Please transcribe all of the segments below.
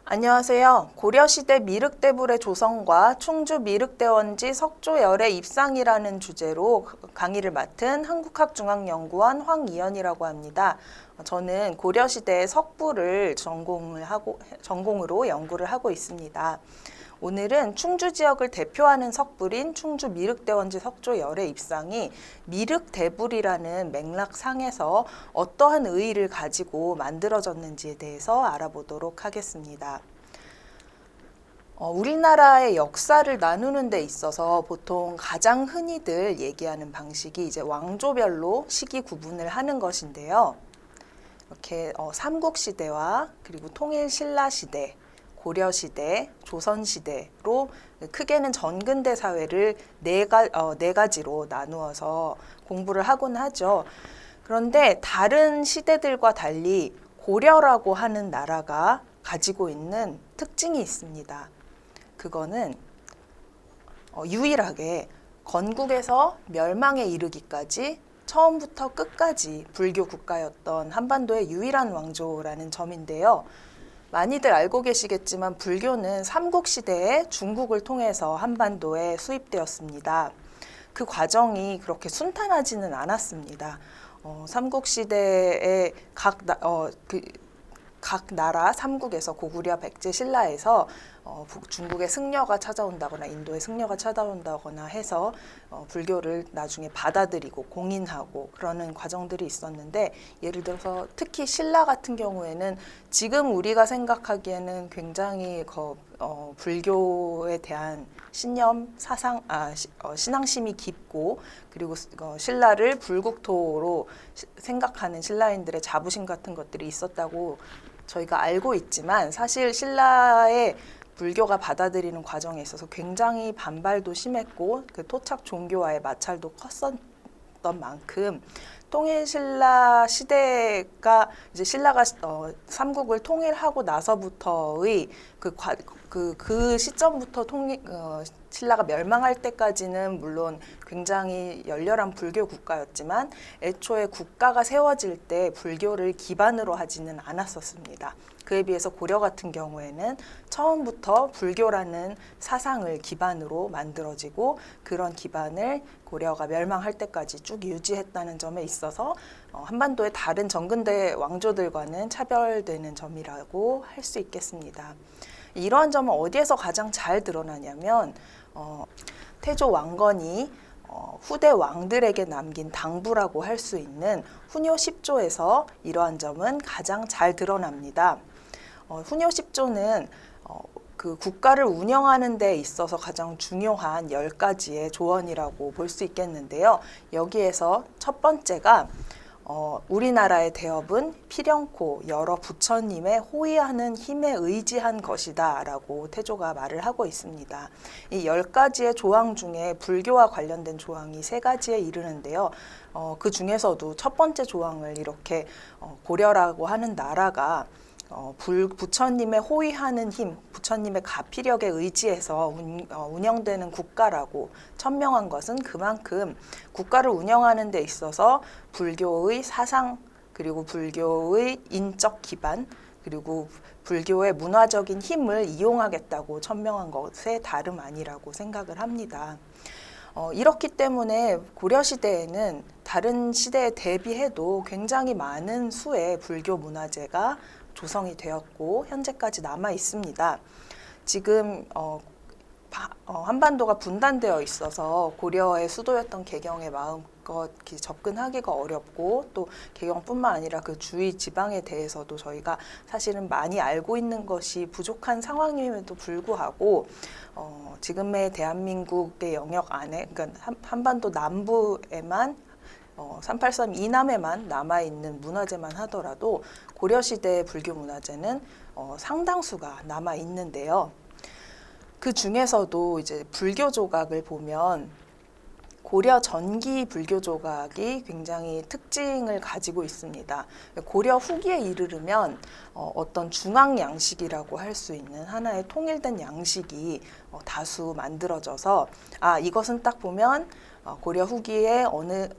안녕하세요. 고려시대 미륵대불의 조성과 충주 미륵대원지 석조열의 입상이라는 주제로 강의를 맡은 한국학중앙연구원 황이연이라고 합니다. 저는 고려시대의 석불을 전공으로 연구를 하고 있습니다. 오늘은 충주 지역을 대표하는 석불인 충주 미륵대원지 석조열의 입상이 미륵대불이라는 맥락상에서 어떠한 의의를 가지고 만들어졌는지에 대해서 알아보도록 하겠습니다. 우리나라의 역사를 나누는 데 있어서 보통 가장 흔히들 얘기하는 방식이 이제 왕조별로 시기 구분을 하는 것인데요. 이렇게 삼국시대와 그리고 통일신라시대, 고려시대, 조선시대로 크게는 전근대 사회를 네 가지로 나누어서 공부를 하곤 하죠. 그런데 다른 시대들과 달리 고려라고 하는 나라가 가지고 있는 특징이 있습니다. 그거는 유일하게 건국에서 멸망에 이르기까지 처음부터 끝까지 불교 국가였던 한반도의 유일한 왕조라는 점인데요. 많이들 알고 계시겠지만 불교는 삼국시대에 중국을 통해서 한반도에 수입되었습니다. 그 과정이 그렇게 순탄하지는 않았습니다. 삼국시대의 각 나라 삼국에서 고구려, 백제, 신라에서 중국의 승려가 찾아온다거나 인도의 승려가 찾아온다거나 해서 불교를 나중에 받아들이고 공인하고 그러는 과정들이 있었는데, 예를 들어서 특히 신라 같은 경우에는 지금 우리가 생각하기에는 굉장히 불교에 대한 신념, 신앙심이 깊고, 그리고 신라를 불국토로 생각하는 신라인들의 자부심 같은 것들이 있었다고 저희가 알고 있지만, 사실 신라의 불교가 받아들이는 과정에 있어서 굉장히 반발도 심했고 그 토착 종교와의 마찰도 컸었던 만큼, 통일신라 시대가 이제 신라가 삼국을 통일하고 나서부터의 그 시점부터 신라가 멸망할 때까지는 물론 굉장히 열렬한 불교 국가였지만, 애초에 국가가 세워질 때 불교를 기반으로 하지는 않았었습니다. 그에 비해서 고려 같은 경우에는 처음부터 불교라는 사상을 기반으로 만들어지고, 그런 기반을 고려가 멸망할 때까지 쭉 유지했다는 점에 있어서 한반도의 다른 전근대 왕조들과는 차별되는 점이라고 할 수 있겠습니다. 이러한 점은 어디에서 가장 잘 드러나냐면, 태조 왕건이 후대 왕들에게 남긴 당부라고 할 수 있는 훈요 10조에서 이러한 점은 가장 잘 드러납니다. 훈요 10조는 그 국가를 운영하는 데 있어서 가장 중요한 10가지의 조언이라고 볼 수 있겠는데요. 여기에서 첫 번째가 우리나라의 대업은 필연코 여러 부처님의 호위하는 힘에 의지한 것이다 라고 태조가 말을 하고 있습니다. 이 10가지의 조항 중에 불교와 관련된 조항이 3가지에 이르는데요. 그 중에서도 첫 번째 조항을 이렇게 고려라고 하는 나라가 부처님의 호위하는 힘, 부처님의 가피력에 의지해서 운영되는 국가라고 천명한 것은 그만큼 국가를 운영하는 데 있어서 불교의 사상, 그리고 불교의 인적 기반, 그리고 불교의 문화적인 힘을 이용하겠다고 천명한 것에 다름 아니라고 생각을 합니다. 이렇기 때문에 고려시대에는 다른 시대에 대비해도 굉장히 많은 수의 불교 문화재가 조성이 되었고 현재까지 남아 있습니다. 지금 한반도가 분단되어 있어서 고려의 수도였던 개경에 마음껏 접근하기가 어렵고, 또 개경뿐만 아니라 그 주위 지방에 대해서도 저희가 사실은 많이 알고 있는 것이 부족한 상황임에도 불구하고 지금의 대한민국의 영역 안에, 그러니까 한반도 남부에만 383 이남에만 남아있는 문화재만 하더라도 고려시대의 불교 문화재는 상당수가 남아있는데요. 그 중에서도 이제 불교 조각을 보면 고려 전기 불교 조각이 굉장히 특징을 가지고 있습니다. 고려 후기에 이르르면 어떤 중앙 양식이라고 할 수 있는 하나의 통일된 양식이 다수 만들어져서, 이것은 딱 보면 고려 후기에 어느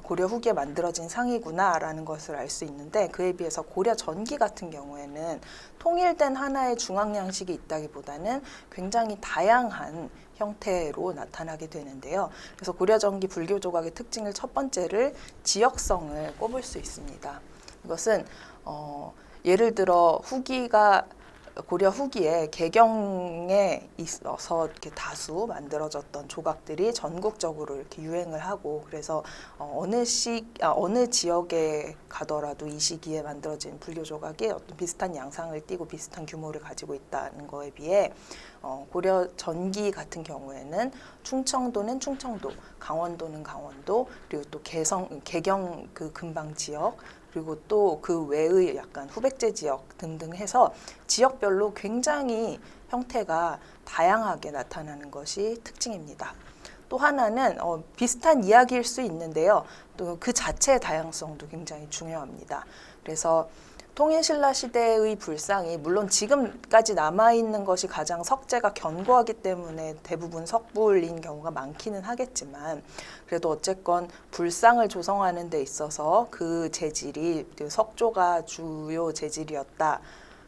고려 후기에 만들어진 상이구나라는 것을 알 수 있는데, 그에 비해서 고려 전기 같은 경우에는 통일된 하나의 중앙 양식이 있다기보다는 굉장히 다양한 형태로 나타나게 되는데요. 그래서 고려 전기 불교 조각의 특징을 첫 번째를 지역성을 꼽을 수 있습니다. 이것은 예를 들어 고려 후기에 개경에 있어서 이렇게 다수 만들어졌던 조각들이 전국적으로 이렇게 유행을 하고, 그래서 어느 지역에 가더라도 이 시기에 만들어진 불교 조각이 어떤 비슷한 양상을 띠고 비슷한 규모를 가지고 있다는 거에 비해 고려 전기 같은 경우에는 충청도는 충청도, 강원도는 강원도, 그리고 또 개경 그 근방 지역, 그리고 또 그 외의 약간 후백제 지역 등등 해서 지역별로 굉장히 형태가 다양하게 나타나는 것이 특징입니다. 또 하나는 비슷한 이야기일 수 있는데요. 또 그 자체의 다양성도 굉장히 중요합니다. 그래서 통일신라 시대의 불상이 물론 지금까지 남아있는 것이 가장 석재가 견고하기 때문에 대부분 석불인 경우가 많기는 하겠지만, 그래도 어쨌건 불상을 조성하는 데 있어서 그 재질이 석조가 주요 재질이었다.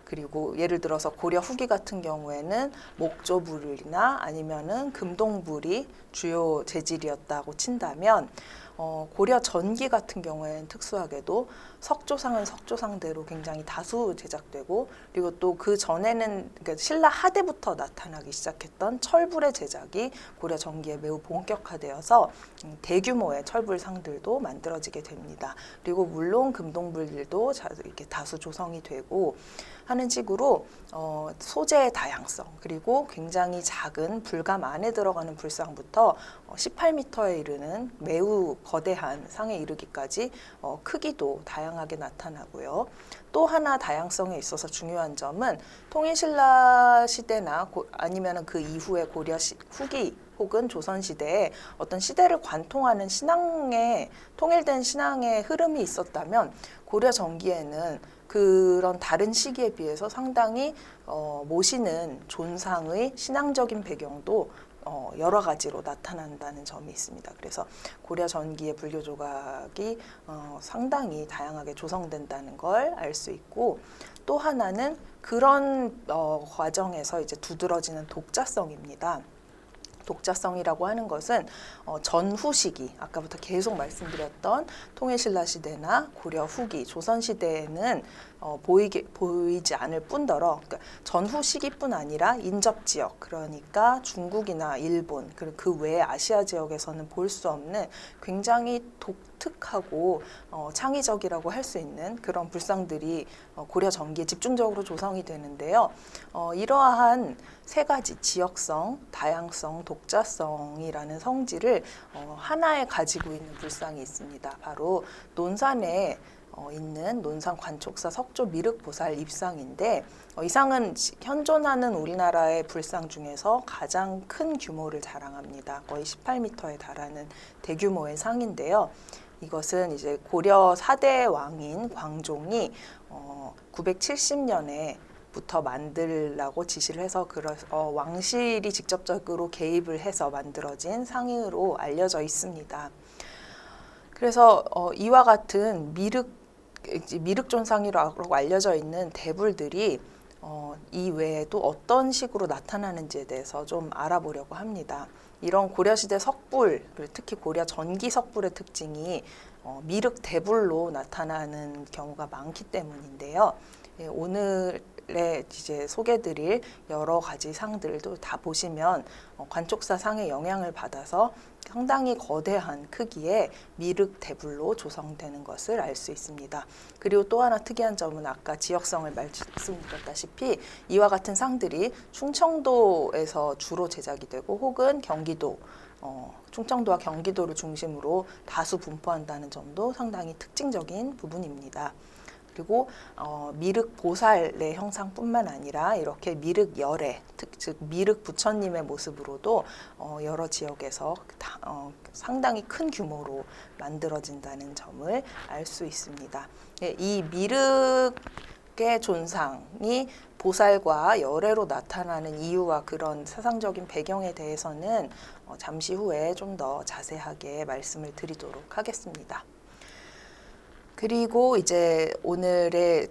그리고 예를 들어서 고려 후기 같은 경우에는 목조불이나 아니면은 금동불이 주요 재질이었다고 친다면, 고려 전기 같은 경우에는 특수하게도 석조상은 석조상대로 굉장히 다수 제작되고, 그리고 또 그 전에는 그러니까 신라 하대부터 나타나기 시작했던 철불의 제작이 고려 전기에 매우 본격화되어서 대규모의 철불상들도 만들어지게 됩니다. 그리고 물론 금동불들도 이렇게 다수 조성이 되고 하는 식으로 소재의 다양성, 그리고 굉장히 작은 불감 안에 들어가는 불상부터 18m에 이르는 매우 거대한 상에 이르기까지 크기도 다양하게 나타나고요. 또 하나 다양성에 있어서 중요한 점은 통일신라 시대나 아니면 그 이후에 고려 후기 혹은 조선시대에 어떤 시대를 관통하는 통일된 신앙의 흐름이 있었다면, 고려 전기에는 그런 다른 시기에 비해서 상당히 모시는 존상의 신앙적인 배경도 여러 가지로 나타난다는 점이 있습니다. 그래서 고려 전기의 불교 조각이 상당히 다양하게 조성된다는 걸 알 수 있고, 또 하나는 그런 과정에서 이제 두드러지는 독자성입니다. 독자성이라고 하는 것은 전후 시기, 아까부터 계속 말씀드렸던 통일신라 시대나 고려 후기, 조선 시대에는 보이지 않을 뿐더러, 그러니까 전후 시기뿐 아니라 인접 지역, 그러니까 중국이나 일본, 그리고 그 외의 아시아 지역에서는 볼 수 없는 굉장히 독특하고 창의적이라고 할 수 있는 그런 불상들이 고려 전기에 집중적으로 조성이 되는데요. 이러한 세 가지 지역성, 다양성, 독자성이라는 성질을 하나에 가지고 있는 불상이 있습니다. 바로 논산에 있는 논산 관촉사 석조 미륵보살 입상인데, 이 상은 현존하는 우리나라의 불상 중에서 가장 큰 규모를 자랑합니다. 거의 18m에 달하는 대규모의 상인데요. 이것은 이제 고려 4대 왕인 광종이 970년에 부터 만들라고 지시를 해서 왕실이 직접적으로 개입을 해서 만들어진 상으로 알려져 있습니다. 그래서 이와 같은 미륵존상이라고 알려져 있는 대불들이 이 외에도 어떤 식으로 나타나는지에 대해서 좀 알아보려고 합니다. 이런 고려시대 석불, 특히 고려 전기 석불의 특징이 미륵 대불로 나타나는 경우가 많기 때문인데요. 오늘의 이제 소개드릴 여러 가지 상들도 다 보시면 관촉사 상의 영향을 받아서 상당히 거대한 크기의 미륵 대불로 조성되는 것을 알 수 있습니다. 그리고 또 하나 특이한 점은 아까 지역성을 말씀드렸다시피 이와 같은 상들이 충청도에서 주로 제작이 되고, 혹은 경기도, 충청도와 경기도를 중심으로 다수 분포한다는 점도 상당히 특징적인 부분입니다. 그리고 미륵 보살의 형상뿐만 아니라 이렇게 미륵 열애, 즉 미륵 부처님의 모습으로도 여러 지역에서 상당히 큰 규모로 만들어진다는 점을 알 수 있습니다. 이 미륵 부처님께 존상이 보살과 열애로 나타나는 이유와 그런 사상적인 배경에 대해서는 잠시 후에 좀 더 자세하게 말씀을 드리도록 하겠습니다. 그리고 이제 오늘의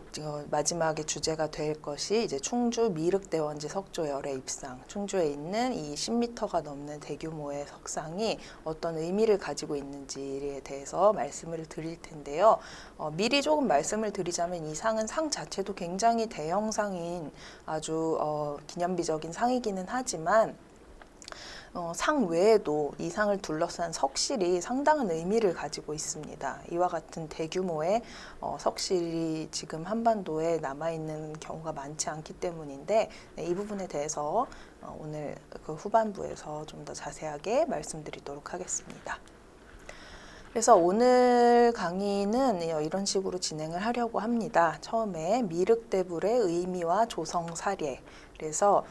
마지막의 주제가 될 것이 이제 충주 미륵대원지 석조열의 입상, 충주에 있는 이 10m가 넘는 대규모의 석상이 어떤 의미를 가지고 있는지에 대해서 말씀을 드릴 텐데요. 미리 조금 말씀을 드리자면 이 상은 상 자체도 굉장히 대형상인 아주 기념비적인 상이기는 하지만 상 외에도 이 상을 둘러싼 석실이 상당한 의미를 가지고 있습니다. 이와 같은 대규모의 석실이 지금 한반도에 남아있는 경우가 많지 않기 때문인데 이 부분에 대해서 오늘 그 후반부에서 좀 더 자세하게 말씀드리도록 하겠습니다. 그래서 오늘 강의는 이런 식으로 진행을 하려고 합니다. 처음에 미륵대불의 의미와 조성 사례, 그래서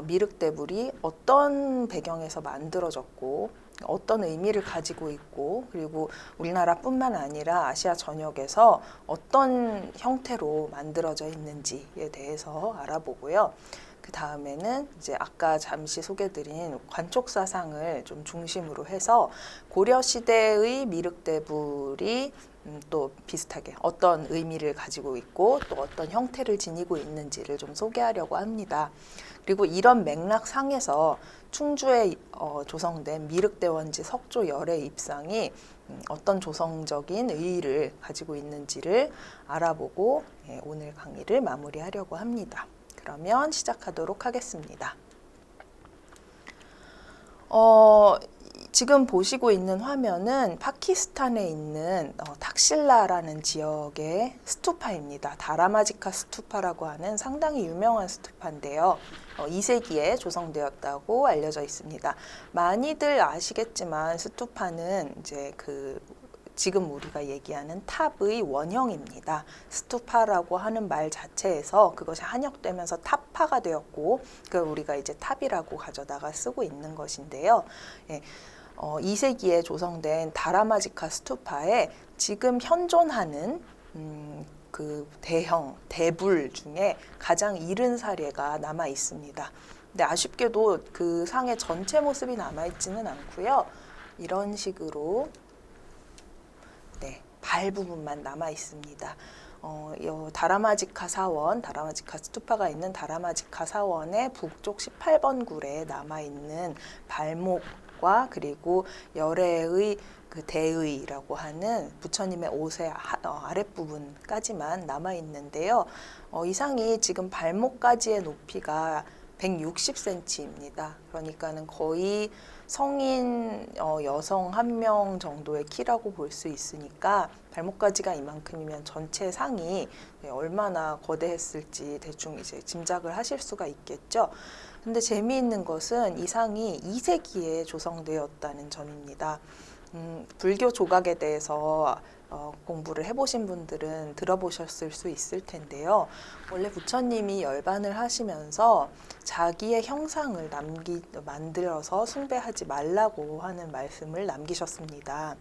미륵대불이 어떤 배경에서 만들어졌고 어떤 의미를 가지고 있고 그리고 우리나라뿐만 아니라 아시아 전역에서 어떤 형태로 만들어져 있는지에 대해서 알아보고요. 그 다음에는 이제 아까 잠시 소개드린 관촉사상을 좀 중심으로 해서 고려 시대의 미륵대불이 또 비슷하게 어떤 의미를 가지고 있고 또 어떤 형태를 지니고 있는지를 좀 소개하려고 합니다. 그리고 이런 맥락상에서 충주에 조성된 미륵대원지 석조열의 입상이 어떤 조성적인 의의를 가지고 있는지를 알아보고 오늘 강의를 마무리하려고 합니다. 그러면 시작하도록 하겠습니다. 지금 보시고 있는 화면은 파키스탄에 있는 탁실라라는 지역의 스투파입니다. 다라마지카 스투파라고 하는 상당히 유명한 스투파인데요. 2세기에 조성되었다고 알려져 있습니다. 많이들 아시겠지만 스투파는 이제 지금 우리가 얘기하는 탑의 원형입니다. 스투파라고 하는 말 자체에서 그것이 한역되면서 탑파가 되었고 그걸 우리가 이제 탑이라고 가져다가 쓰고 있는 것인데요. 2세기에 조성된 다라마지카 스투파에 지금 현존하는 그 대형 대불 중에 가장 이른 사례가 남아 있습니다. 근데 아쉽게도 그 상의 전체 모습이 남아 있지는 않고요. 이런 식으로 발 부분만 남아 있습니다. 다라마지카 사원, 다라마지카 스투파가 있는 다라마지카 사원의 북쪽 18번 굴에 남아 있는 발목과 그리고 열애의 그 대의라고 하는 부처님의 옷의 아랫부분까지만 남아 있는데요. 이 상이 지금 발목까지의 높이가 160cm입니다. 그러니까는 거의 성인 여성 한 명 정도의 키라고 볼 수 있으니까 발목까지가 이만큼이면 전체 상이 얼마나 거대했을지 대충 이제 짐작을 하실 수가 있겠죠. 근데 재미있는 것은 이 상이 2세기에 조성되었다는 점입니다. 불교 조각에 대해서 공부를 해보신 분들은 들어보셨을 수 있을 텐데요. 원래 부처님이 열반을 하시면서 자기의 형상을 만들어서 숭배하지 말라고 하는 말씀을 남기셨습니다.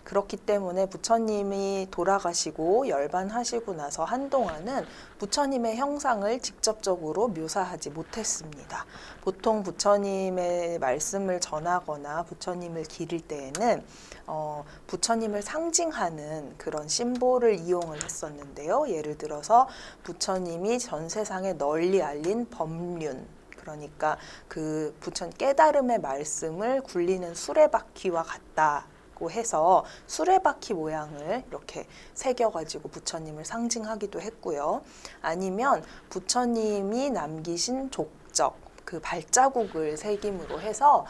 그렇기 때문에 부처님이 돌아가시고 열반하시고 나서 한동안은 부처님의 형상을 직접적으로 묘사하지 못했습니다. 보통 부처님의 말씀을 전하거나 부처님을 기릴 때에는 부처님을 상징하는 그런 심볼을 이용을 했었는데요. 예를 들어서 부처님이 전 세상에 널리 알린 법륜, 그러니까 그 부처님 깨달음의 말씀을 굴리는 수레바퀴와 같다 해서 수레바퀴 모양을 이렇게 새겨가지고 부처님을 상징하기도 했고요. 아니면 부처님이 남기신 족적, 그 발자국을 새김으로 해서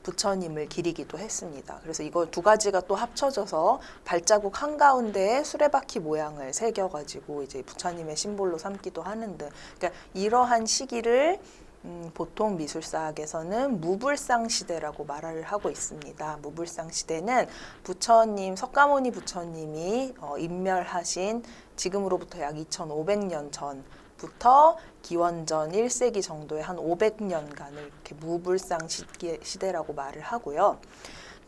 부처님을 기리기도 했습니다. 그래서 이거 두 가지가 또 합쳐져서 발자국 한가운데에 수레바퀴 모양을 새겨가지고 이제 부처님의 심볼로 삼기도 하는데, 그러니까 이러한 시기를 보통 미술사학에서는 무불상 시대라고 말을 하고 있습니다. 무불상 시대는 부처님, 석가모니 부처님이 인멸하신 지금으로부터 약 2500년 전부터 기원전 1세기 정도의 한 500년간을 이렇게 무불상 시대라고 말을 하고요.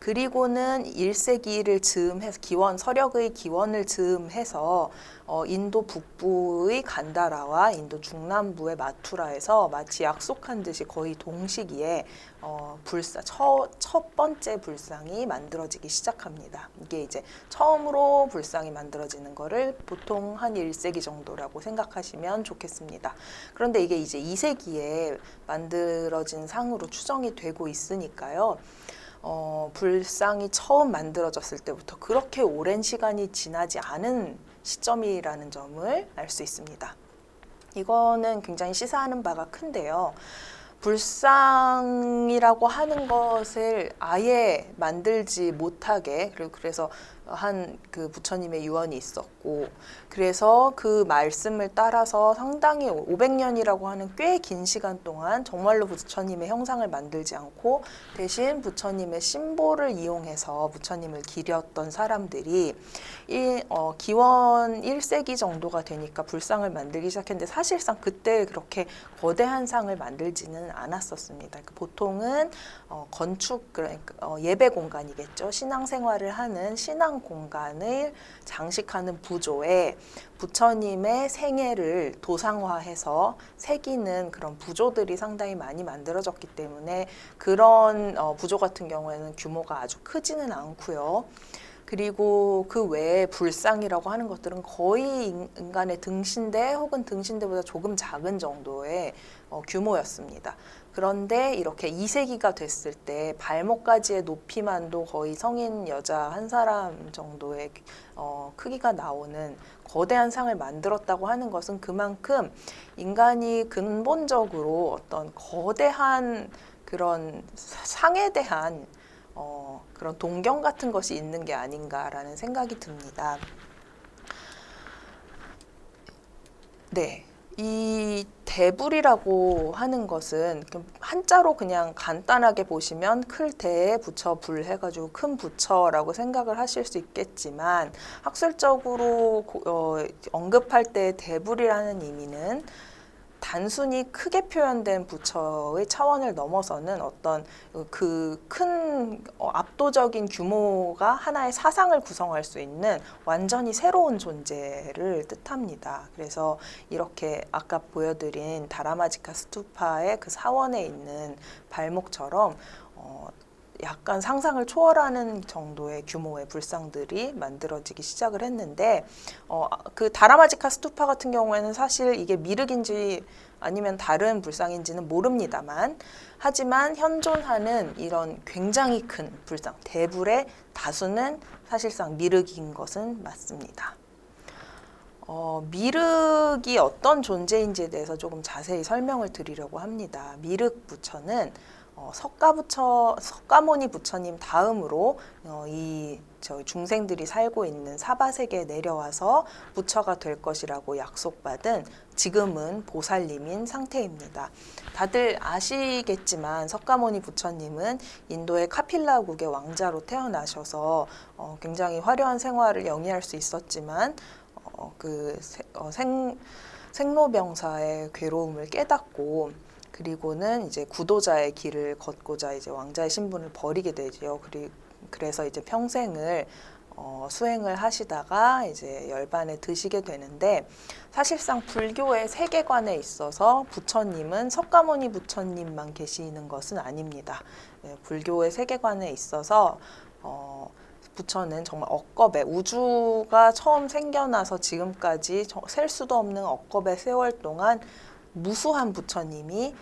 그리고는 1세기를 즈음해서 서력의 기원을 즈음해서 인도 북부의 간다라와 인도 중남부의 마투라에서 마치 약속한 듯이 거의 동시기에 첫 번째 불상이 만들어지기 시작합니다. 이게 이제 처음으로 불상이 만들어지는 거를 보통 한 1세기 정도라고 생각하시면 좋겠습니다. 그런데 이게 이제 2세기에 만들어진 상으로 추정이 되고 있으니까요. 불상이 처음 만들어졌을 때부터 그렇게 오랜 시간이 지나지 않은 시점이라는 점을 알 수 있습니다. 이거는 굉장히 시사하는 바가 큰데요. 불상이라고 하는 것을 아예 만들지 못하게, 그래서 한 그 부처님의 유언이 있었고, 그래서 그 말씀을 따라서 상당히 500년이라고 하는 꽤 긴 시간 동안 정말로 부처님의 형상을 만들지 않고 대신 부처님의 심볼을 이용해서 부처님을 기렸던 사람들이 기원 1세기 정도가 되니까 불상을 만들기 시작했는데, 사실상 그때 그렇게 거대한 상을 만들지는 않았었습니다. 보통은 건축, 그러니까 예배 공간이겠죠. 신앙생활을 하는 신앙 공간을 장식하는 부조에 부처님의 생애를 도상화해서 새기는 그런 부조들이 상당히 많이 만들어졌기 때문에 그런 부조 같은 경우에는 규모가 아주 크지는 않고요. 그리고 그 외에 불상이라고 하는 것들은 거의 인간의 등신대 혹은 등신대보다 조금 작은 정도의 규모였습니다. 그런데 이렇게 2세기가 됐을 때 발목까지의 높이만도 거의 성인 여자 한 사람 정도의 크기가 나오는 거대한 상을 만들었다고 하는 것은 그만큼 인간이 근본적으로 어떤 거대한 그런 상에 대한 그런 동경 같은 것이 있는 게 아닌가라는 생각이 듭니다. 네. 이 대불이라고 하는 것은 한자로 그냥 간단하게 보시면 클대에 부처 불 해가지고 큰 부처라고 생각을 하실 수 있겠지만, 학술적으로 언급할 때 대불이라는 의미는 단순히 크게 표현된 부처의 차원을 넘어서는 어떤 그 큰 압도적인 규모가 하나의 사상을 구성할 수 있는 완전히 새로운 존재를 뜻합니다. 그래서 이렇게 아까 보여드린 다라마지카 스투파의 그 사원에 있는 발목처럼 약간 상상을 초월하는 정도의 규모의 불상들이 만들어지기 시작을 했는데, 그 다라마지카 스투파 같은 경우에는 사실 이게 미륵인지 아니면 다른 불상인지는 모릅니다만, 하지만 현존하는 이런 굉장히 큰 불상, 대불의 다수는 사실상 미륵인 것은 맞습니다. 미륵이 어떤 존재인지에 대해서 조금 자세히 설명을 드리려고 합니다. 미륵 부처는 석가모니 부처님 다음으로 저희 중생들이 살고 있는 사바세계에 내려와서 부처가 될 것이라고 약속받은 지금은 보살님인 상태입니다. 다들 아시겠지만 석가모니 부처님은 인도의 카필라국의 왕자로 태어나셔서 굉장히 화려한 생활을 영위할 수 있었지만 생로병사의 괴로움을 깨닫고, 그리고는 이제 구도자의 길을 걷고자 이제 왕자의 신분을 버리게 되지요. 그래서 이제 평생을 수행을 하시다가 이제 열반에 드시게 되는데, 사실상 불교의 세계관에 있어서 부처님은 석가모니 부처님만 계시는 것은 아닙니다. 불교의 세계관에 있어서 부처는 정말 억겁의, 우주가 처음 생겨나서 지금까지 셀 수도 없는 억겁의 세월 동안 무수한 부처님이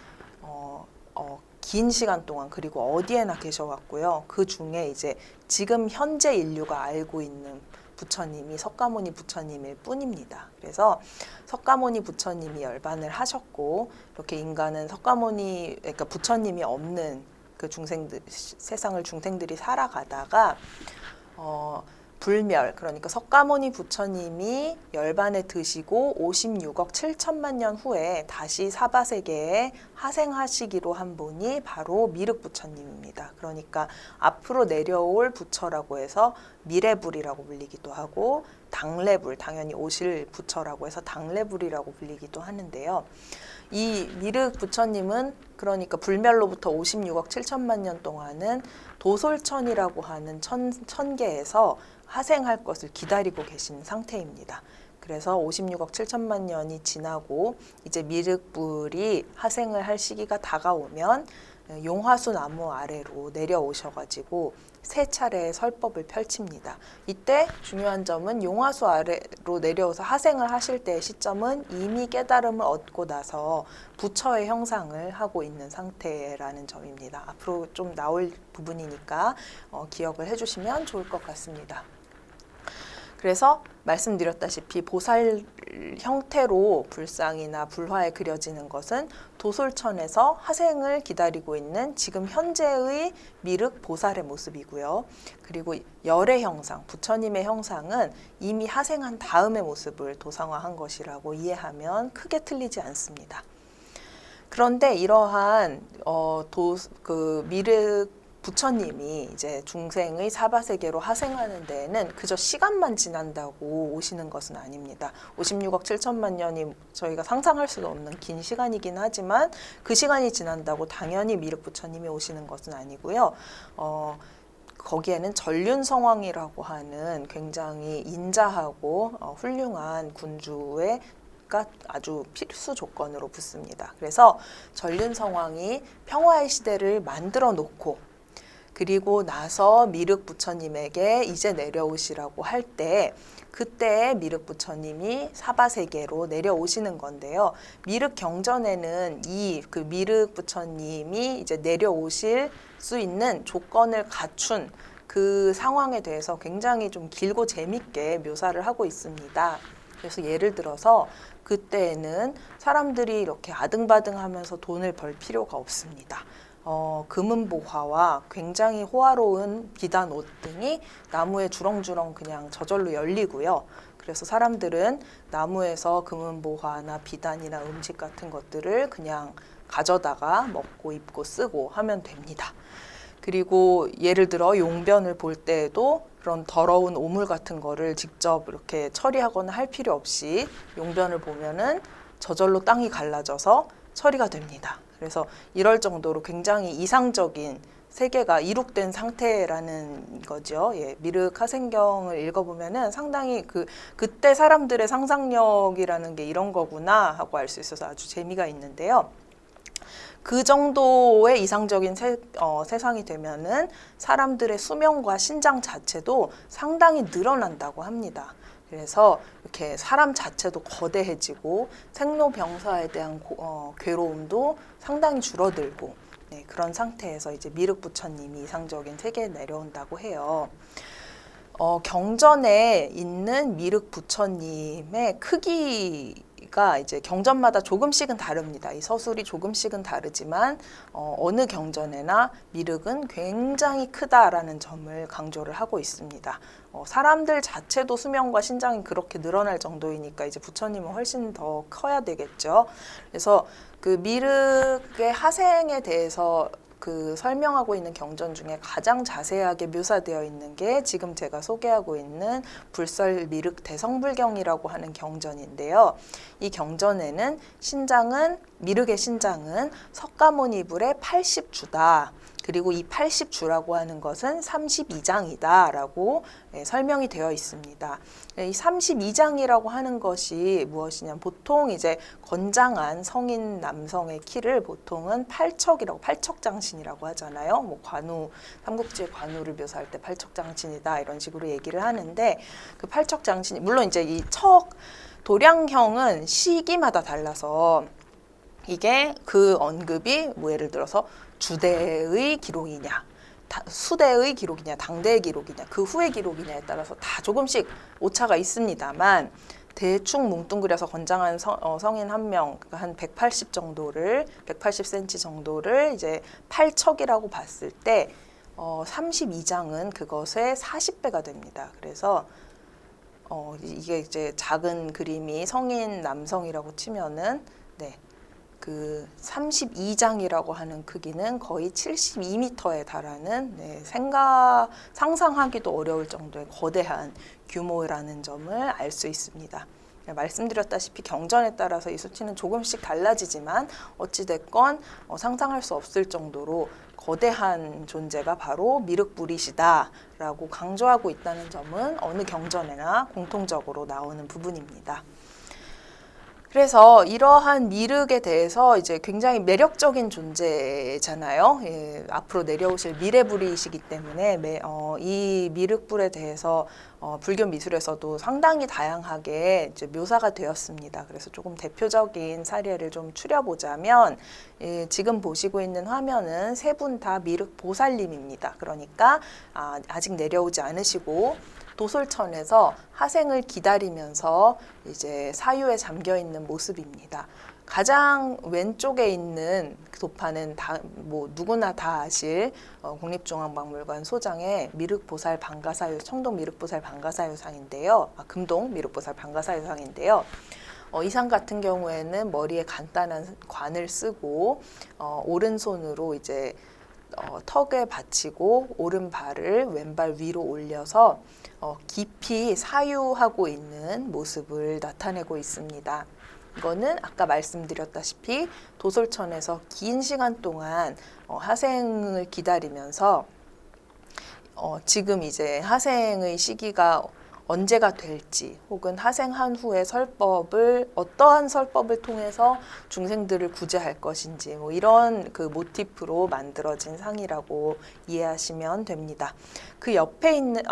긴 시간 동안 그리고 어디에나 계셔왔고요. 그 중에 이제 지금 현재 인류가 알고 있는 부처님이 석가모니 부처님일 뿐입니다. 그래서 석가모니 부처님이 열반을 하셨고, 이렇게 인간은 그러니까 부처님이 없는 그 세상을 중생들이 살아가다가 불멸, 그러니까 석가모니 부처님이 열반에 드시고 56억 7천만 년 후에 다시 사바세계에 하생하시기로 한 분이 바로 미륵 부처님입니다. 그러니까 앞으로 내려올 부처라고 해서 미래불이라고 불리기도 하고 당래불, 당연히 오실 부처라고 해서 당래불이라고 불리기도 하는데요. 이 미륵 부처님은 그러니까 불멸로부터 56억 7천만 년 동안은 도솔천이라고 하는 천계에서 하생할 것을 기다리고 계신 상태입니다. 그래서 56억 7천만 년이 지나고 이제 미륵불이 하생을 할 시기가 다가오면 용화수 나무 아래로 내려오셔가지고 세 차례의 설법을 펼칩니다. 이때 중요한 점은 용화수 아래로 내려오서 하생을 하실 때의 시점은 이미 깨달음을 얻고 나서 부처의 형상을 하고 있는 상태라는 점입니다. 앞으로 좀 나올 부분이니까 기억을 해주시면 좋을 것 같습니다. 그래서 말씀드렸다시피 보살 형태로 불상이나 불화에 그려지는 것은 도솔천에서 하생을 기다리고 있는 지금 현재의 미륵 보살의 모습이고요. 그리고 열의 형상, 부처님의 형상은 이미 하생한 다음의 모습을 도상화한 것이라고 이해하면 크게 틀리지 않습니다. 그런데 이러한 미륵 부처님이 이제 중생의 사바세계로 하생하는 데에는 그저 시간만 지난다고 오시는 것은 아닙니다. 56억 7천만 년이 저희가 상상할 수 없는 긴 시간이긴 하지만 그 시간이 지난다고 당연히 미륵 부처님이 오시는 것은 아니고요. 거기에는 전륜성왕이라고 하는 굉장히 인자하고 훌륭한 군주의 아주 필수 조건으로 붙습니다. 그래서 전륜성왕이 평화의 시대를 만들어 놓고 그리고 나서 미륵 부처님에게 이제 내려오시라고 할 때 그때 미륵 부처님이 사바세계로 내려오시는 건데요. 미륵 경전에는 그 미륵 부처님이 이제 내려오실 수 있는 조건을 갖춘 그 상황에 대해서 굉장히 좀 길고 재밌게 묘사를 하고 있습니다. 그래서 예를 들어서 그때에는 사람들이 이렇게 아등바등하면서 돈을 벌 필요가 없습니다. 금은보화와 굉장히 호화로운 비단 옷 등이 나무에 주렁주렁 그냥 저절로 열리고요. 그래서 사람들은 나무에서 금은보화나 비단이나 음식 같은 것들을 그냥 가져다가 먹고 입고 쓰고 하면 됩니다. 그리고 예를 들어 용변을 볼 때에도 그런 더러운 오물 같은 거를 직접 이렇게 처리하거나 할 필요 없이 용변을 보면은 저절로 땅이 갈라져서 처리가 됩니다. 그래서 이럴 정도로 굉장히 이상적인 세계가 이룩된 상태라는 거죠. 예, 미륵 하생경을 읽어보면은 상당히 그때 사람들의 상상력이라는 게 이런 거구나 하고 알 수 있어서 아주 재미가 있는데요. 그 정도의 이상적인 세상이 되면은 사람들의 수명과 신장 자체도 상당히 늘어난다고 합니다. 그래서 이렇게 사람 자체도 거대해지고 생로병사에 대한 괴로움도 상당히 줄어들고 그런 상태에서 이제 미륵 부처님이 이상적인 세계에 내려온다고 해요. 경전에 있는 미륵 부처님의 크기가 이제 경전마다 조금씩은 다릅니다. 이 서술이 조금씩은 다르지만 어느 경전에나 미륵은 굉장히 크다라는 점을 강조를 하고 있습니다. 사람들 자체도 수명과 신장이 그렇게 늘어날 정도이니까 이제 부처님은 훨씬 더 커야 되겠죠. 그래서 그 미륵의 하생에 대해서 설명하고 있는 경전 중에 가장 자세하게 묘사되어 있는 게 지금 제가 소개하고 있는 불설 미륵 대성불경이라고 하는 경전인데요. 이 경전에는 미륵의 신장은 석가모니불의 80주다. 그리고 이 80주라고 하는 것은 32장이다라고 설명이 되어 있습니다. 이 32장이라고 하는 것이 무엇이냐면 보통 이제 건장한 성인 남성의 키를 보통은 팔척장신이라고 하잖아요. 뭐 삼국지의 관우를 묘사할 때 팔척장신이다 이런 식으로 얘기를 하는데 그 팔척장신이 물론 이제 이 도량형은 시기마다 달라서 이게 그 언급이 뭐 예를 들어서 주대의 기록이냐, 수대의 기록이냐, 당대의 기록이냐, 그 후의 기록이냐에 따라서 다 조금씩 오차가 있습니다만 대충 뭉뚱그려서 건장한 성인 한 명, 한 180cm 정도를 이제 팔척이라고 봤을 때 32장은 그것의 40배가 됩니다. 그래서 이게 이제 작은 그림이 성인 남성이라고 치면은 그 32장이라고 하는 크기는 거의 72m에 달하는 상상하기도 어려울 정도의 거대한 규모라는 점을 알 수 있습니다. 말씀드렸다시피 경전에 따라서 이 수치는 조금씩 달라지지만 어찌됐건 상상할 수 없을 정도로 거대한 존재가 바로 미륵부리시다라고 강조하고 있다는 점은 어느 경전에나 공통적으로 나오는 부분입니다. 그래서 이러한 미륵에 대해서 이제 굉장히 매력적인 존재잖아요. 앞으로 내려오실 미래불이시기 때문에 이 미륵불에 대해서 불교 미술에서도 상당히 다양하게 이제 묘사가 되었습니다. 그래서 조금 대표적인 사례를 좀 추려보자면 지금 보시고 있는 화면은 세 분 다 미륵보살님입니다. 그러니까 아직 내려오지 않으시고 도솔천에서 하생을 기다리면서 이제 사유에 잠겨 있는 모습입니다. 가장 왼쪽에 있는 도파는 누구나 다 아실 국립중앙박물관 소장의 미륵보살 방가사유, 청동 미륵보살 방가사유상인데요. 금동 미륵보살 방가사유상인데요. 이 상 같은 경우에는 머리에 간단한 관을 쓰고 오른손으로 이제 턱에 받치고 오른발을 왼발 위로 올려서 깊이 사유하고 있는 모습을 나타내고 있습니다. 이거는 아까 말씀드렸다시피 도솔천에서 긴 시간 동안 하생을 기다리면서 지금 이제 하생의 시기가 언제가 될지 혹은 하생한 후에 어떠한 설법을 통해서 중생들을 구제할 것인지 이런 그 모티프로 만들어진 상이라고 이해하시면 됩니다. 그 옆에 있는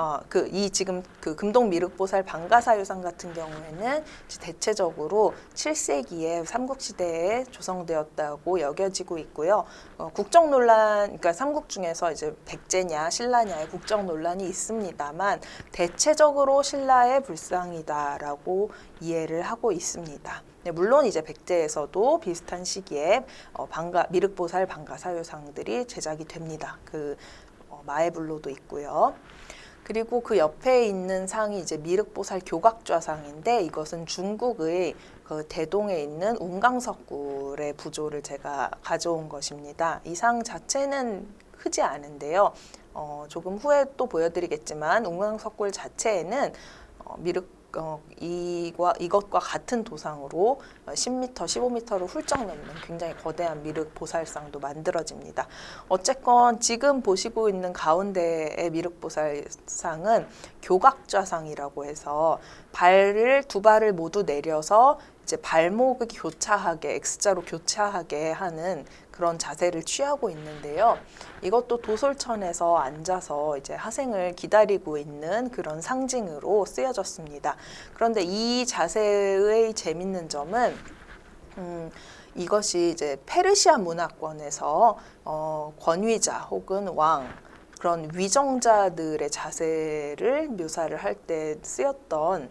지금 그 금동 미륵보살 방가사유상 같은 경우에는 대체적으로 7세기에 삼국시대에 조성되었다고 여겨지고 있고요. 국정 논란, 그러니까 삼국 중에서 이제 백제냐 신라냐의 국정 논란이 있습니다만 대체적으로 신라의 불상이다라고 이해를 하고 있습니다. 물론 이제 백제에서도 비슷한 시기에 미륵보살 방가사유상들이 제작이 됩니다. 마에불로도 있고요. 그리고 그 옆에 있는 상이 이제 미륵보살 교각좌상인데 이것은 중국의 그 대동에 있는 운강석굴의 부조를 제가 가져온 것입니다. 이 상 자체는 크지 않은데요. 조금 후에 또 보여드리겠지만 운강석굴 자체에는 이것과 같은 도상으로 10m, 15m를 훌쩍 넘는 굉장히 거대한 미륵보살상도 만들어집니다. 어쨌건 지금 보시고 있는 가운데의 미륵보살상은 교각좌상이라고 해서 두 발을 모두 내려서 이제 발목을 교차하게, X자로 교차하게 하는 그런 자세를 취하고 있는데요. 이것도 도솔천에서 앉아서 이제 하생을 기다리고 있는 그런 상징으로 쓰여졌습니다. 그런데 이 자세의 재밌는 점은 이것이 이제 페르시아 문화권에서 권위자 혹은 왕 그런 위정자들의 자세를 묘사를 할 때 쓰였던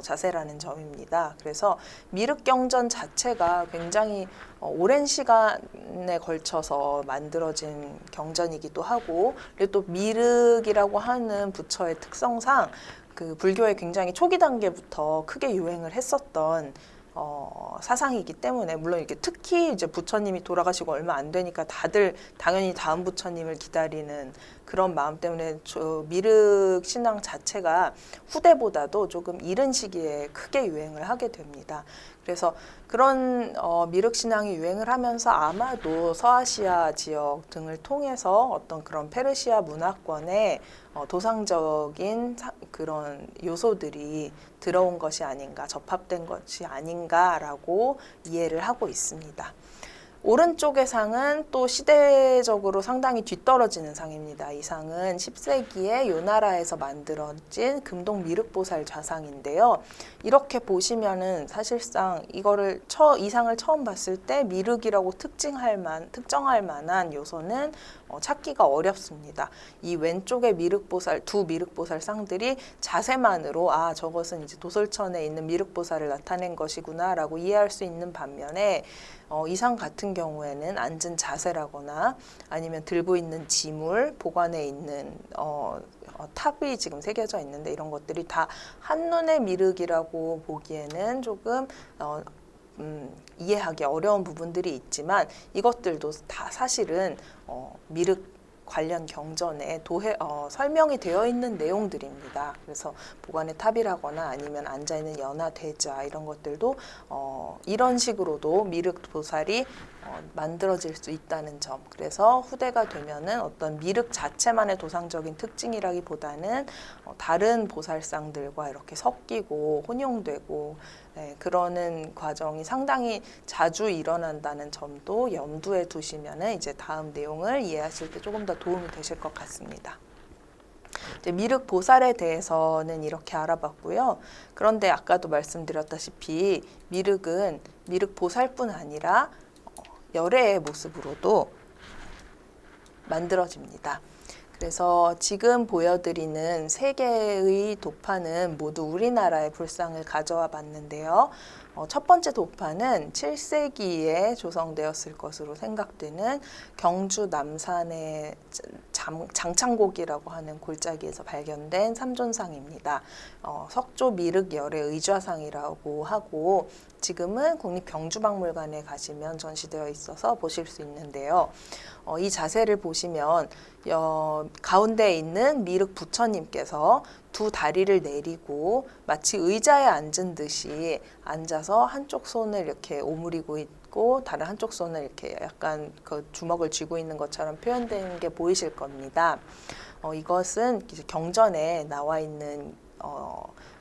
자세라는 점입니다. 그래서 미륵경전 자체가 굉장히 오랜 시간에 걸쳐서 만들어진 경전이기도 하고 그리고 또 미륵이라고 하는 부처의 특성상 그 불교의 굉장히 초기 단계부터 크게 유행을 했었던 사상이기 때문에 물론 이게 특히 이제 부처님이 돌아가시고 얼마 안 되니까 다들 당연히 다음 부처님을 기다리는 그런 마음 때문에 미륵 신앙 자체가 후대보다도 조금 이른 시기에 크게 유행을 하게 됩니다. 그래서 그런 미륵 신앙이 유행을 하면서 아마도 서아시아 지역 등을 통해서 어떤 그런 페르시아 문화권의 도상적인 그런 요소들이 들어온 것이 아닌가, 접합된 것이 아닌가라고 이해를 하고 있습니다. 오른쪽의 상은 또 시대적으로 상당히 뒤떨어지는 상입니다. 이 상은 10세기에 요나라에서 만들어진 금동 미륵보살 좌상인데요. 이렇게 보시면은 사실상 이 상을 처음 봤을 때 미륵이라고 특정할 만한 요소는 찾기가 어렵습니다. 이 왼쪽의 두 미륵보살 상들이 자세만으로 저것은 이제 도솔천에 있는 미륵보살을 나타낸 것이구나라고 이해할 수 있는 반면에 이 상 같은 경우에는 앉은 자세라거나 아니면 들고 있는 지물, 보관에 있는 탑이 지금 새겨져 있는데 이런 것들이 다 한눈에 미륵이라고 보기에는 조금 이해하기 어려운 부분들이 있지만 이것들도 다 사실은 미륵 관련 경전에 설명이 되어 있는 내용들입니다. 그래서 보관의 탑이라거나 아니면 앉아있는 연화 대자 이런 것들도 이런 식으로도 미륵 보살이 만들어질 수 있다는 점. 그래서 후대가 되면은 어떤 미륵 자체만의 도상적인 특징이라기보다는 다른 보살상들과 이렇게 섞이고 혼용되고 그러는 과정이 상당히 자주 일어난다는 점도 염두에 두시면은 이제 다음 내용을 이해하실 때 조금 더 도움이 되실 것 같습니다. 이제 미륵 보살에 대해서는 이렇게 알아봤고요. 그런데 아까도 말씀드렸다시피 미륵은 미륵 보살뿐 아니라 열애의 모습으로도 만들어집니다. 그래서 지금 보여드리는 세 개의 도파는 모두 우리나라의 불상을 가져와 봤는데요. 첫 번째 도파는 7세기에 조성되었을 것으로 생각되는 경주 남산의 장창곡이라고 하는 골짜기에서 발견된 삼존상입니다. 석조 미륵 열애 의좌상이라고 하고 지금은 국립경주박물관에 가시면 전시되어 있어서 보실 수 있는데요. 이 자세를 보시면 가운데 있는 미륵 부처님께서 두 다리를 내리고 마치 의자에 앉은 듯이 앉아서 한쪽 손을 이렇게 오므리고 있고 다른 한쪽 손을 이렇게 약간 그 주먹을 쥐고 있는 것처럼 표현되는 게 보이실 겁니다. 이것은 이제 경전에 나와 있는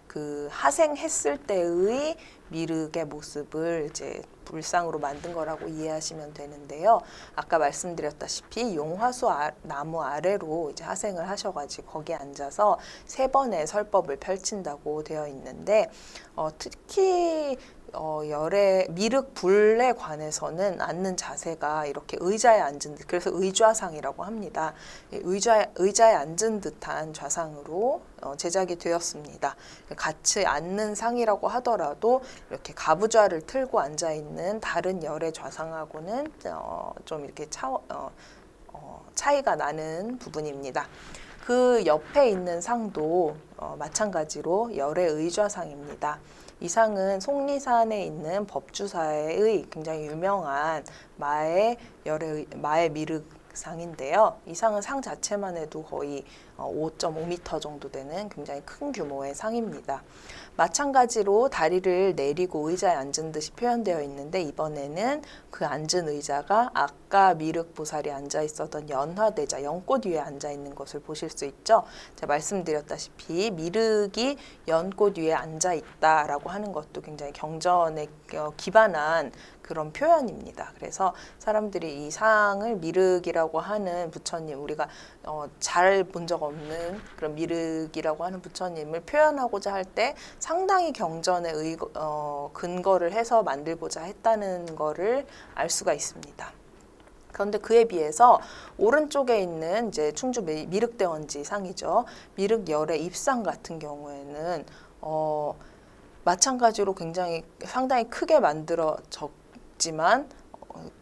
그 하생했을 때의 미륵의 모습을 이제 불상으로 만든 거라고 이해하시면 되는데요. 아까 말씀드렸다시피 용화수 나무 아래로 이제 하생을 하셔가지고 거기에 앉아서 3번의 설법을 펼친다고 되어 있는데 특히 미륵 불에 관해서는 앉는 자세가 이렇게 의자에 앉은 듯, 그래서 의좌상이라고 합니다. 의자에 앉은 듯한 좌상으로 제작이 되었습니다. 같이 앉는 상이라고 하더라도 이렇게 가부좌를 틀고 앉아 있는 다른 열의 좌상하고는 좀 이렇게 차이가 나는 부분입니다. 그 옆에 있는 상도 마찬가지로 열의 의좌상입니다. 이 상은 속리산에 있는 법주사의 굉장히 유명한 마의 미륵상인데요. 이 상은 상 자체만 해도 거의 5.5m 정도 되는 굉장히 큰 규모의 상입니다. 마찬가지로 다리를 내리고 의자에 앉은 듯이 표현되어 있는데 이번에는 그 앉은 의자가 아까 미륵 보살이 앉아 있었던 연화대자, 연꽃 위에 앉아 있는 것을 보실 수 있죠. 제가 말씀드렸다시피 미륵이 연꽃 위에 앉아 있다라고 하는 것도 굉장히 경전에 기반한 그런 표현입니다. 그래서 사람들이 이 상을 미륵이라고 하는 부처님, 우리가 잘 본 적 없는 그런 미륵이라고 하는 부처님을 표현하고자 할 때 상당히 경전에 근거를 해서 만들고자 했다는 거를 알 수가 있습니다. 그런데 그에 비해서 오른쪽에 있는 이제 충주 미륵대원지 상이죠. 미륵열의 입상 같은 경우에는 마찬가지로 상당히 크게 만들어졌지만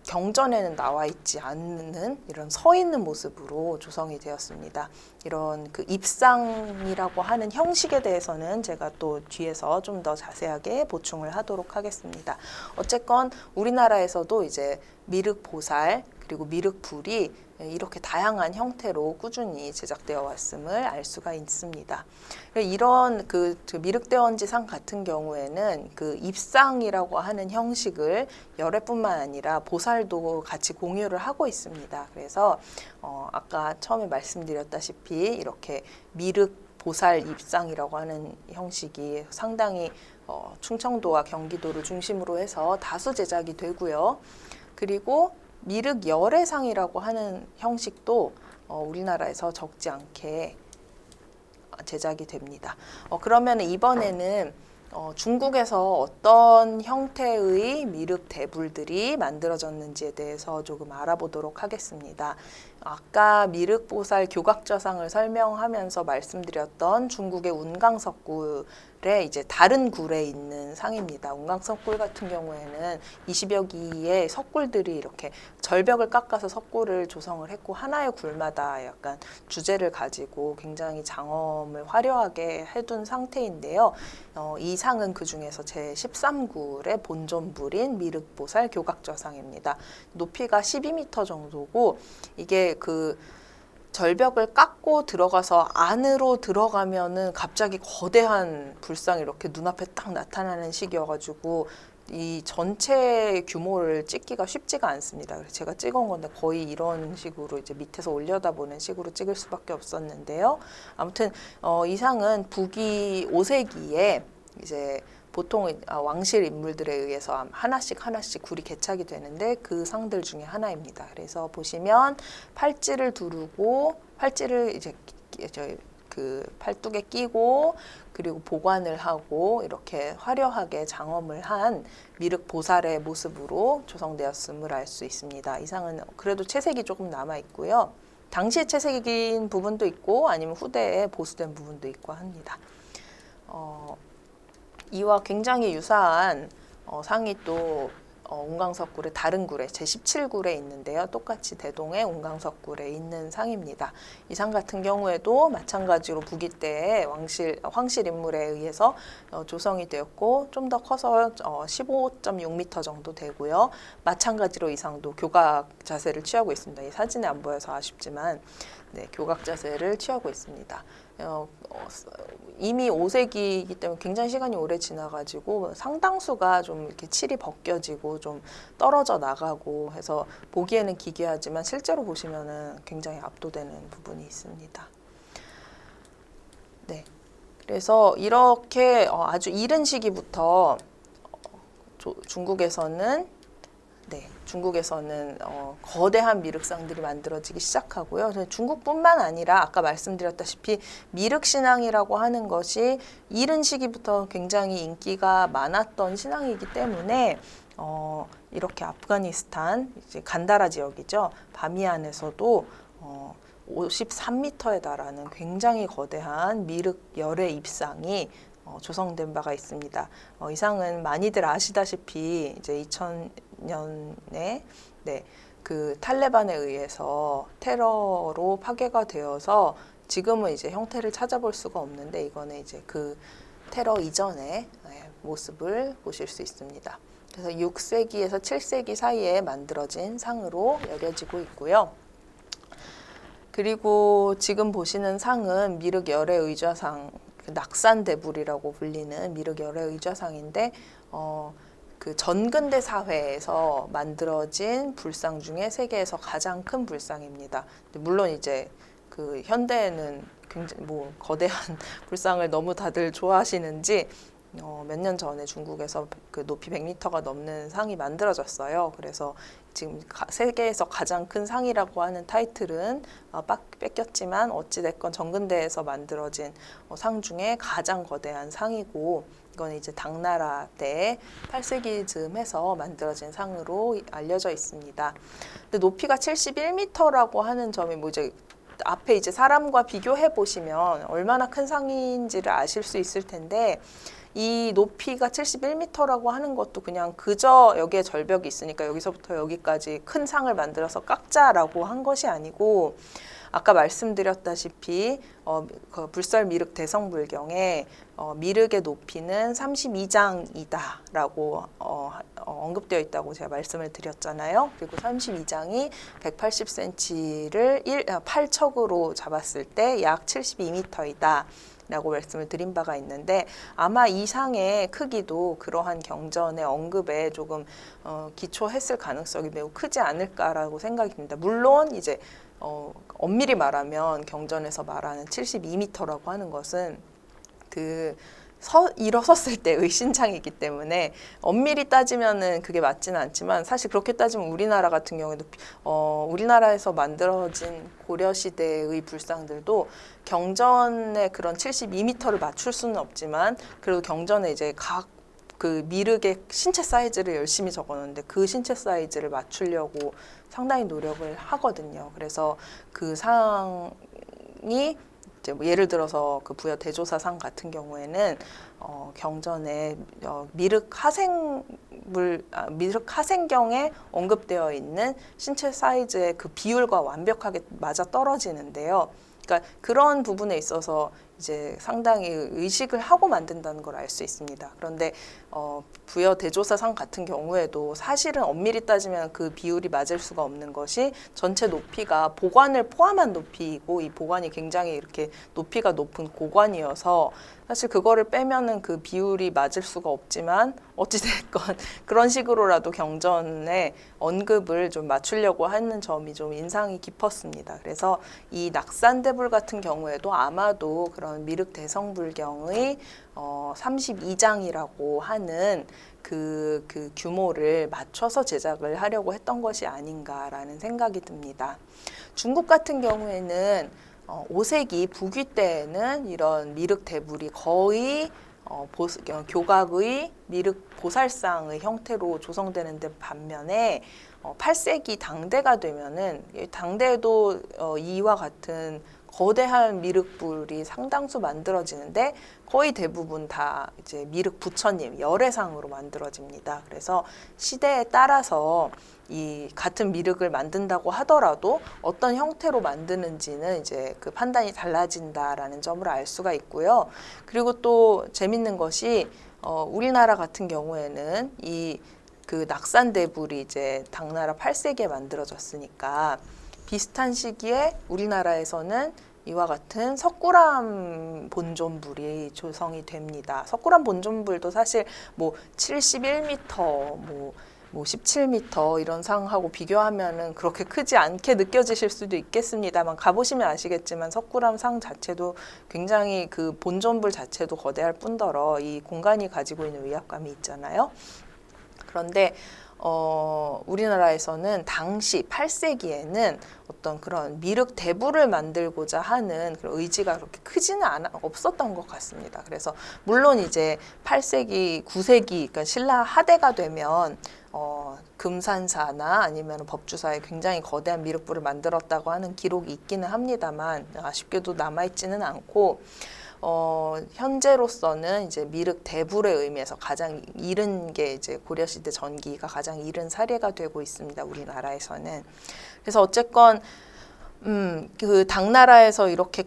경전에는 나와 있지 않는 이런 서 있는 모습으로 조성이 되었습니다. 이런 그 입상이라고 하는 형식에 대해서는 제가 또 뒤에서 좀 더 자세하게 보충을 하도록 하겠습니다. 어쨌건 우리나라에서도 이제 미륵 보살 그리고 미륵 불이 이렇게 다양한 형태로 꾸준히 제작되어 왔음을 알 수가 있습니다. 이런 그 미륵대원지상 같은 경우에는 그 입상이라고 하는 형식을 열애뿐만 아니라 보살도 같이 공유를 하고 있습니다. 그래서 아까 처음에 말씀드렸다시피 이렇게 미륵 보살 입상이라고 하는 형식이 상당히 충청도와 경기도를 중심으로 해서 다수 제작이 되고요. 그리고 미륵 열애상이라고 하는 형식도 우리나라에서 적지 않게 제작이 됩니다. 그러면 이번에는 중국에서 어떤 형태의 미륵 대불들이 만들어졌는지에 대해서 조금 알아보도록 하겠습니다. 아까 미륵보살 교각좌상을 설명하면서 말씀드렸던 중국의 운강석구 이제 다른 굴에 있는 상입니다. 운강석굴 같은 경우에는 20여 기의 석굴들이 이렇게 절벽을 깎아서 석굴을 조성을 했고 하나의 굴마다 약간 주제를 가지고 굉장히 장엄을 화려하게 해둔 상태인데요. 이 상은 그 중에서 제 13굴의 본존불인 미륵보살 교각좌상입니다. 높이가 12m 정도고 이게 그 절벽을 깎고 들어가서 안으로 들어가면은 갑자기 거대한 불상이 이렇게 눈앞에 딱 나타나는 식이어가지고 이 전체 규모를 찍기가 쉽지가 않습니다. 그래서 제가 찍은 건데 거의 이런 식으로 이제 밑에서 올려다보는 식으로 찍을 수밖에 없었는데요. 아무튼 이 상은 북위 5세기에 이제 보통 왕실 인물들에 의해서 하나씩 굴이 개착이 되는데 그 상들 중에 하나입니다. 그래서 보시면 팔찌를 두르고 팔찌를 이제 그 팔뚝에 끼고 그리고 보관을 하고 이렇게 화려하게 장엄을 한 미륵 보살의 모습으로 조성되었음을 알 수 있습니다. 이 상은 그래도 채색이 조금 남아 있고요. 당시에 채색인 부분도 있고 아니면 후대에 보수된 부분도 있고 합니다. 이와 굉장히 유사한 상이 또 운강석굴의 다른 굴에 제17굴에 있는데요. 똑같이 대동의 운강석굴에 있는 상입니다. 이 상 같은 경우에도 마찬가지로 북위 때의 황실 인물에 의해서 조성이 되었고 좀 더 커서 15.6m 정도 되고요. 마찬가지로 이 상도 교각 자세를 취하고 있습니다. 이 사진에 안 보여서 아쉽지만 네, 교각 자세를 취하고 있습니다. 이미 5세기이기 때문에 굉장히 시간이 오래 지나가지고 상당수가 좀 이렇게 칠이 벗겨지고 좀 떨어져 나가고 해서 보기에는 기괴하지만 실제로 보시면은 굉장히 압도되는 부분이 있습니다. 네, 그래서 이렇게 아주 이른 시기부터 중국에서는 거대한 미륵상들이 만들어지기 시작하고요. 중국뿐만 아니라 아까 말씀드렸다시피 미륵신앙이라고 하는 것이 이른 시기부터 굉장히 인기가 많았던 신앙이기 때문에 이렇게 아프가니스탄 이제 간다라 지역이죠. 바미안에서도 53m에 달하는 굉장히 거대한 미륵 열의 입상이 조성된 바가 있습니다. 이 상은 많이들 아시다시피 이제 2000년에 그 탈레반에 의해서 테러로 파괴가 되어서 지금은 이제 형태를 찾아볼 수가 없는데 이거는 이제 그 테러 이전의 모습을 보실 수 있습니다. 그래서 6세기에서 7세기 사이에 만들어진 상으로 여겨지고 있고요. 그리고 지금 보시는 상은 미륵 열의 의좌상, 낙산대불이라고 불리는 미륵 열의 의좌상인데 그 전근대 사회에서 만들어진 불상 중에 세계에서 가장 큰 불상입니다. 물론 이제 그 현대에는 굉장히 거대한 불상을 너무 다들 좋아하시는지 몇 년 전에 중국에서 그 높이 100m가 넘는 상이 만들어졌어요. 그래서 지금 세계에서 가장 큰 상이라고 하는 타이틀은 뺏겼지만 어찌됐건 전근대에서 만들어진 상 중에 가장 거대한 상이고 이건 이제 당나라 때 8세기 즈음해서 만들어진 상으로 알려져 있습니다. 근데 높이가 71m라고 하는 점이 이제 앞에 이제 사람과 비교해 보시면 얼마나 큰 상인지를 아실 수 있을 텐데 이 높이가 71m라고 하는 것도 그냥 그저 여기에 절벽이 있으니까 여기서부터 여기까지 큰 상을 만들어서 깎자라고 한 것이 아니고 아까 말씀드렸다시피 그 불설 미륵 대성불경에 미륵의 높이는 32장이다라고 언급되어 있다고 제가 말씀을 드렸잖아요. 그리고 32장이 180cm를 8척으로 잡았을 때 약 72m이다. 라고 말씀을 드린 바가 있는데 아마 이 상의 크기도 그러한 경전의 언급에 조금 기초했을 가능성이 매우 크지 않을까라고 생각이 듭니다. 물론 이제 엄밀히 말하면 경전에서 말하는 72m라고 하는 것은 그 일어섰을 때의 신장이기 때문에 엄밀히 따지면은 그게 맞지는 않지만 사실 그렇게 따지면 우리나라 같은 경우에도 우리나라에서 만들어진 고려 시대의 불상들도 경전의 그런 72m를 맞출 수는 없지만 그래도 경전에 이제 각 그 미륵의 신체 사이즈를 열심히 적어놓는데 그 신체 사이즈를 맞추려고 상당히 노력을 하거든요. 그래서 그 상이 이제 뭐 예를 들어서 그 부여 대조사상 같은 경우에는 경전에 미륵 하생경에 언급되어 있는 신체 사이즈의 그 비율과 완벽하게 맞아 떨어지는데요. 그러니까 그런 부분에 있어서 이제 상당히 의식을 하고 만든다는 걸 알 수 있습니다. 그런데 부여 대조사상 같은 경우에도 사실은 엄밀히 따지면 그 비율이 맞을 수가 없는 것이 전체 높이가 보관을 포함한 높이이고 이 보관이 굉장히 이렇게 높이가 높은 고관이어서 사실 그거를 빼면은 그 비율이 맞을 수가 없지만 어찌됐건 그런 식으로라도 경전에 언급을 좀 맞추려고 하는 점이 좀 인상이 깊었습니다. 그래서 이 낙산대불 같은 경우에도 아마도 그런 미륵 대성불경의 32장이라고 하는 그 규모를 맞춰서 제작을 하려고 했던 것이 아닌가라는 생각이 듭니다. 중국 같은 경우에는 5세기 부귀 때에는 이런 미륵 대불이 거의 교각의 미륵 보살상의 형태로 조성되는 데 반면에 8세기 당대가 되면은 당대에도 이와 같은 거대한 미륵불이 상당수 만들어지는데 거의 대부분 다 이제 미륵 부처님 열애상으로 만들어집니다. 그래서 시대에 따라서 이 같은 미륵을 만든다고 하더라도 어떤 형태로 만드는지는 이제 그 판단이 달라진다라는 점을 알 수가 있고요. 그리고 또 재밌는 것이 우리나라 같은 경우에는 이 그 낙산대불이 이제 당나라 8세기에 만들어졌으니까 비슷한 시기에 우리나라에서는 이와 같은 석굴암 본존불이 조성이 됩니다. 석굴암 본존불도 사실 뭐 71m, 뭐 17m 이런 상하고 비교하면은 그렇게 크지 않게 느껴지실 수도 있겠습니다만 가보시면 아시겠지만 석굴암 상 자체도 굉장히 그 본존불 자체도 거대할 뿐더러 이 공간이 가지고 있는 위압감이 있잖아요. 그런데 우리나라에서는 당시 8세기에는 어떤 그런 미륵 대불을 만들고자 하는 그런 의지가 그렇게 크지는 없었던 것 같습니다. 그래서 물론 이제 8세기, 9세기, 그러니까 신라 하대가 되면 금산사나 아니면 법주사에 굉장히 거대한 미륵불을 만들었다고 하는 기록이 있기는 합니다만 아쉽게도 남아있지는 않고 현재로서는 이제 미륵 대불의 의미에서 가장 이른 게 이제 고려시대 전기가 가장 이른 사례가 되고 있습니다. 우리나라에서는. 그래서 어쨌건 그 당나라에서 이렇게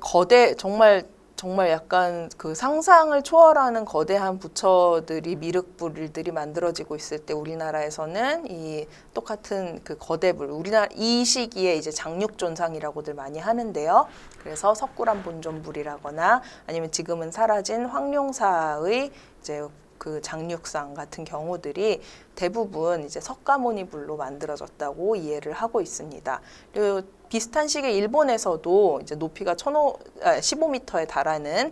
정말 약간 그 상상을 초월하는 거대한 부처들이 미륵불들이 만들어지고 있을 때 우리나라에서는 이 똑같은 그 거대불 우리나라 이 시기에 이제 장육존상이라고들 많이 하는데요. 그래서 석굴암 본존불이라거나 아니면 지금은 사라진 황룡사의 이제 그 장육상 같은 경우들이 대부분 이제 석가모니불로 만들어졌다고 이해를 하고 있습니다. 그리고 비슷한 시기에 일본에서도 이제 높이가 15m에 달하는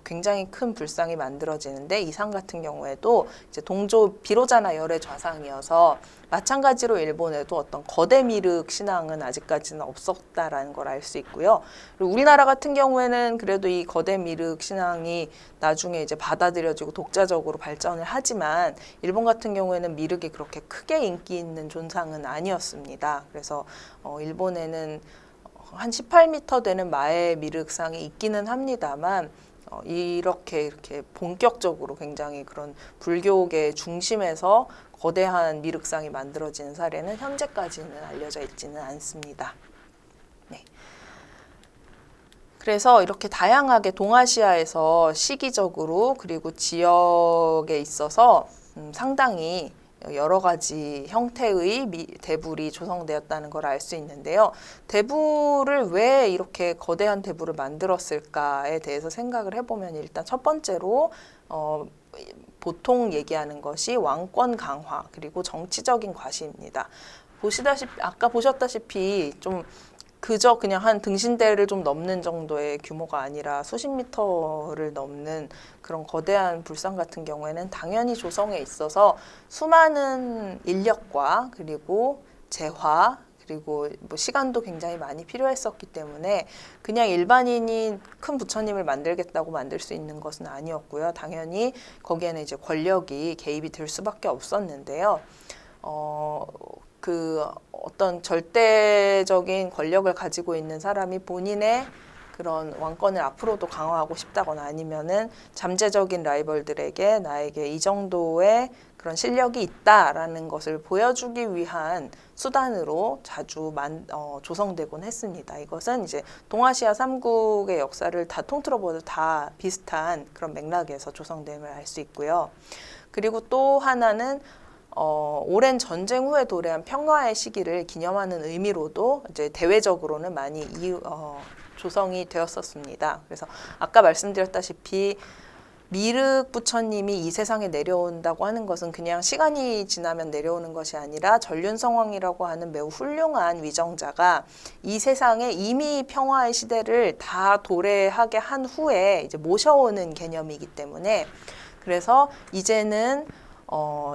굉장히 큰 불상이 만들어지는데 이 상 같은 경우에도 이제 동조 비로자나 열의 좌상이어서 마찬가지로 일본에도 어떤 거대 미륵 신앙은 아직까지는 없었다라는 걸 알 수 있고요. 그리고 우리나라 같은 경우에는 그래도 이 거대 미륵 신앙이 나중에 이제 받아들여지고 독자적으로 발전을 하지만 일본 같은 경우에는 미륵이 그렇게 크게 인기 있는 존상은 아니었습니다. 그래서 일본에는 한 18m 되는 마의 미륵상이 있기는 합니다만 이렇게 본격적으로 굉장히 그런 불교계 중심에서 거대한 미륵상이 만들어지는 사례는 현재까지는 알려져 있지는 않습니다. 네. 그래서 이렇게 다양하게 동아시아에서 시기적으로 그리고 지역에 있어서 상당히 여러 가지 형태의 대불이 조성되었다는 걸 알 수 있는데요. 대불을 왜 이렇게 거대한 대불을 만들었을까에 대해서 생각을 해보면 일단 첫 번째로 보통 얘기하는 것이 왕권 강화 그리고 정치적인 과시입니다. 아까 보셨다시피 좀 그저 그냥 한 등신대를 좀 넘는 정도의 규모가 아니라 수십 미터를 넘는 그런 거대한 불상 같은 경우에는 당연히 조성에 있어서 수많은 인력과 그리고 재화 그리고 뭐 시간도 굉장히 많이 필요했었기 때문에 그냥 일반인이 큰 부처님을 만들겠다고 만들 수 있는 것은 아니었고요. 당연히 거기에는 이제 권력이 개입이 될 수밖에 없었는데요. 그 어떤 절대적인 권력을 가지고 있는 사람이 본인의 그런 왕권을 앞으로도 강화하고 싶다거나 아니면은 잠재적인 라이벌들에게 나에게 이 정도의 그런 실력이 있다라는 것을 보여주기 위한 수단으로 자주 조성되곤 했습니다. 이것은 이제 동아시아 3국의 역사를 다 통틀어 보도 다 비슷한 그런 맥락에서 조성됨을 알 수 있고요. 그리고 또 하나는 오랜 전쟁 후에 도래한 평화의 시기를 기념하는 의미로도 이제 대외적으로는 많이 조성이 되었었습니다. 그래서 아까 말씀드렸다시피 미륵 부처님이 이 세상에 내려온다고 하는 것은 그냥 시간이 지나면 내려오는 것이 아니라 전륜성왕이라고 하는 매우 훌륭한 위정자가 이 세상에 이미 평화의 시대를 다 도래하게 한 후에 이제 모셔오는 개념이기 때문에 그래서 이제는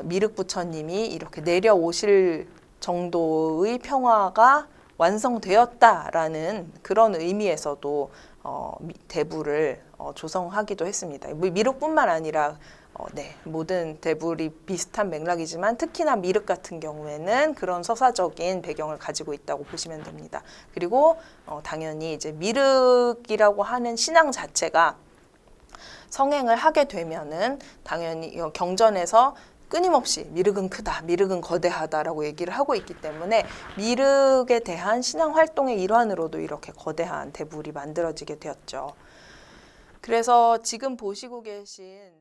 미륵 부처님이 이렇게 내려오실 정도의 평화가 완성되었다라는 그런 의미에서도 대부를 조성하기도 했습니다. 미륵뿐만 아니라 모든 대부리 비슷한 맥락이지만 특히나 미륵 같은 경우에는 그런 서사적인 배경을 가지고 있다고 보시면 됩니다. 그리고 당연히 이제 미륵이라고 하는 신앙 자체가 성행을 하게 되면은 당연히 경전에서 끊임없이 미륵은 크다, 미륵은 거대하다라고 얘기를 하고 있기 때문에 미륵에 대한 신앙 활동의 일환으로도 이렇게 거대한 대불이 만들어지게 되었죠. 그래서 지금 보시고 계신